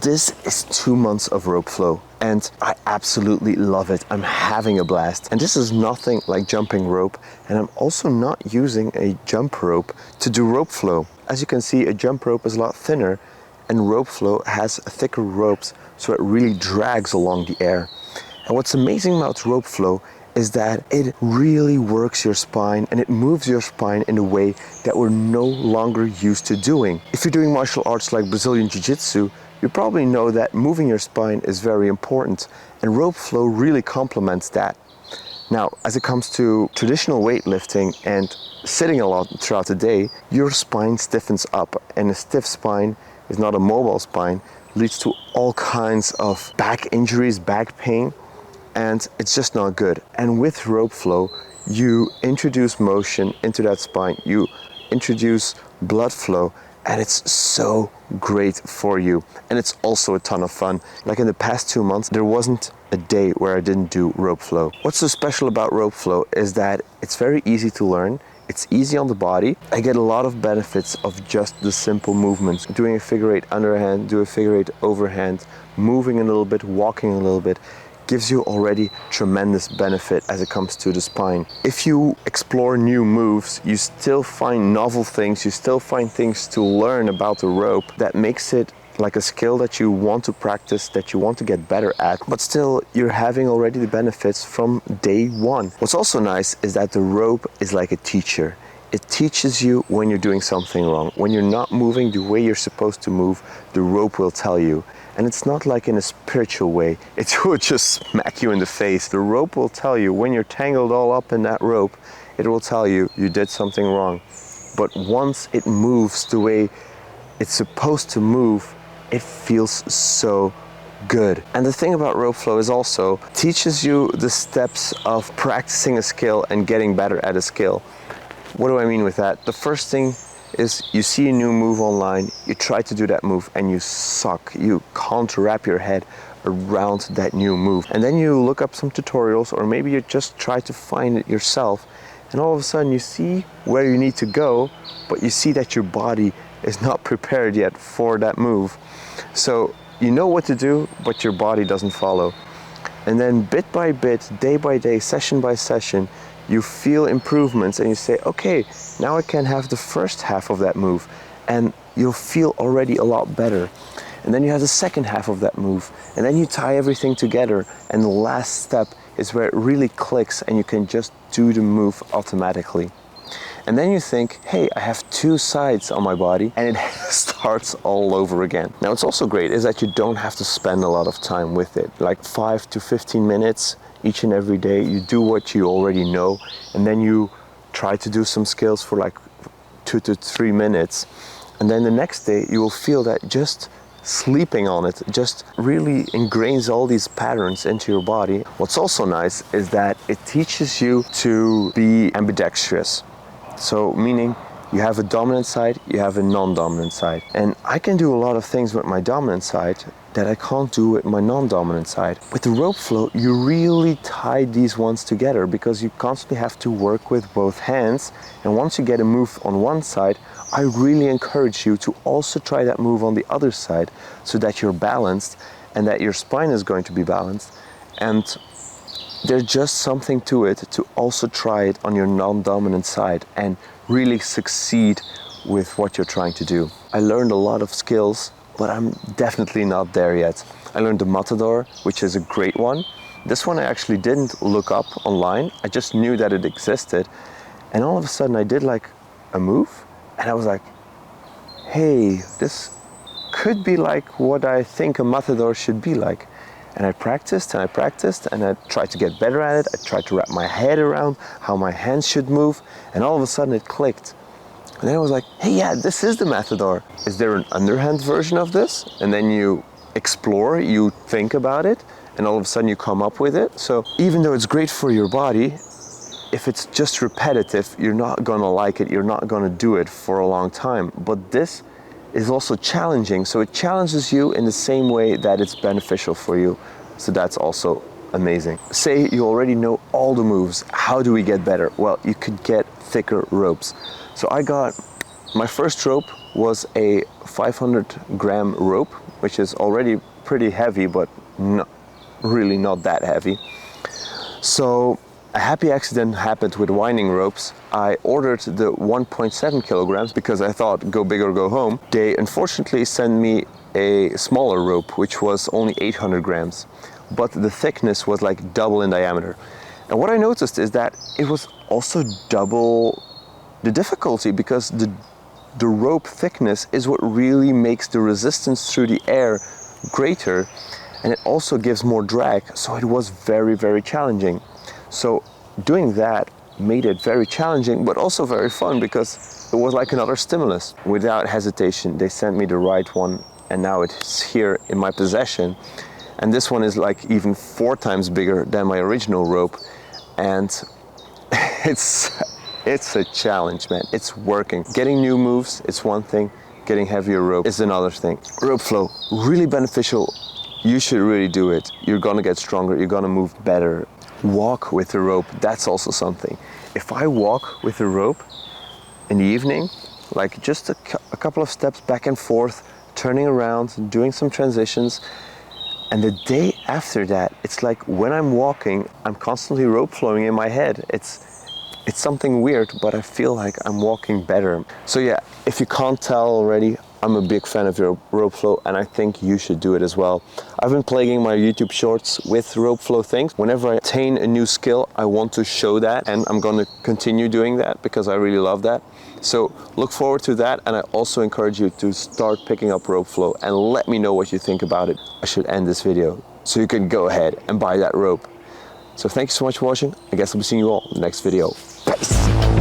This is 2 months of rope flow and I absolutely love it. I'm having a blast. And this is nothing like jumping rope, and I'm also not using a jump rope to do rope flow. As you can see, a jump rope is a lot thinner and rope flow has thicker ropes, so it really drags along the air. And what's amazing about rope flow is that it really works your spine and it moves your spine in a way that we're no longer used to doing. If you're doing martial arts like Brazilian Jiu-Jitsu, you probably know that moving your spine is very important, and rope flow really complements that. Now, as it comes to traditional weightlifting and sitting a lot throughout the day, your spine stiffens up, and a stiff spine is not a mobile spine, leads to all kinds of back injuries, back pain, and it's just not good. And with rope flow, you introduce motion into that spine, you introduce blood flow, and it's so great for you. And it's also a ton of fun. Like in the past 2 months, there wasn't a day where I didn't do rope flow. What's so special about rope flow is that it's very easy to learn. It's easy on the body. I get a lot of benefits of just the simple movements. Doing a figure eight underhand, do a figure eight overhand, moving a little bit, walking a little bit, gives you already tremendous benefit as it comes to the spine. If you explore new moves, you still find novel things, you still find things to learn about the rope that makes it like a skill that you want to practice, that you want to get better at, but still you're having already the benefits from day one. What's also nice is that the rope is like a teacher. It teaches you when you're doing something wrong. When you're not moving the way you're supposed to move, the rope will tell you. And it's not like in a spiritual way. It will just smack you in the face. The rope will tell you when you're tangled all up in that rope, it will tell you you did something wrong. But once it moves the way it's supposed to move, it feels so good. And the thing about rope flow is also teaches you the steps of practicing a skill and getting better at a skill. What do I mean with that? The first thing is you see a new move online, you try to do that move and you suck. You can't wrap your head around that new move. And then you look up some tutorials, or maybe you just try to find it yourself, and all of a sudden you see where you need to go, but you see that your body is not prepared yet for that move. So you know what to do, but your body doesn't follow. And then bit by bit, day by day, session by session, you feel improvements and you say, okay, now I can have the first half of that move, and you'll feel already a lot better. And then you have the second half of that move, and then you tie everything together, and the last step is where it really clicks and you can just do the move automatically. And then you think, hey, I have two sides on my body, and it starts all over again. Now, what's also great is that you don't have to spend a lot of time with it, like 5 to 15 minutes each and every day. You do what you already know, and then you try to do some skills for like 2 to 3 minutes. And then the next day you will feel that just sleeping on it just really ingrains all these patterns into your body. What's also nice is that it teaches you to be ambidextrous. So meaning you have a dominant side, you have a non-dominant side. And I can do a lot of things with my dominant side that I can't do with my non-dominant side. With the rope flow, you really tie these ones together because you constantly have to work with both hands. And once you get a move on one side, I really encourage you to also try that move on the other side so that you're balanced and that your spine is going to be balanced. And there's just something to it to also try it on your non-dominant side and really succeed with what you're trying to do. I learned a lot of skills, but I'm definitely not there yet. I learned the matador, which is a great one. This one I actually didn't look up online. I just knew that it existed. And all of a sudden I did like a move and I was like, hey, this could be like what I think a matador should be like. And I practiced and I practiced and I tried to get better at it. I tried to wrap my head around how my hands should move, and all of a sudden it clicked. And then I was like, hey, yeah, this is the matador. Is there an underhand version of this? And then you explore, you think about it, and all of a sudden you come up with it. So even though it's great for your body, if it's just repetitive, you're not gonna like it, you're not gonna do it for a long time. But this is also challenging, so it challenges you in the same way that it's beneficial for you. So that's also amazing. Say you already know all the moves. How do we get better? Well, you could get thicker ropes. So I got my first rope was a 500-gram rope, which is already pretty heavy, but really not that heavy. So a happy accident happened with winding ropes. I ordered the 1.7 kilograms because I thought go big or go home. They unfortunately sent me a smaller rope, which was only 800 grams, but the thickness was like double in diameter. And what I noticed is that it was also double the difficulty, because the rope thickness is what really makes the resistance through the air greater, and it also gives more drag, so it was very, very challenging. So doing that made it very challenging, but also very fun, because it was like another stimulus. Without hesitation, they sent me the right one, and now it's here in my possession. And this one is like even 4 times bigger than my original rope, and it's a challenge, man. It's working. Getting new moves, it's one thing. Getting heavier rope is another thing. Rope flow, really beneficial. You should really do it. You're gonna get stronger, you're gonna move better. Walk with the rope, that's also something. If I walk with the rope in the evening, like just a couple of steps back and forth, turning around, doing some transitions, and the day after that, it's like when I'm walking, I'm constantly rope flowing in my head. It's something weird, but I feel like I'm walking better. So yeah, if you can't tell already, I'm a big fan of your rope flow, and I think you should do it as well. I've been plaguing my YouTube shorts with rope flow things. Whenever I attain a new skill, I want to show that, and I'm going to continue doing that because I really love that. So look forward to that, and I also encourage you to start picking up rope flow and let me know what you think about it. I should end this video so you can go ahead and buy that rope. So thank you so much for watching. I guess I'll be seeing you all in the next video. Peace.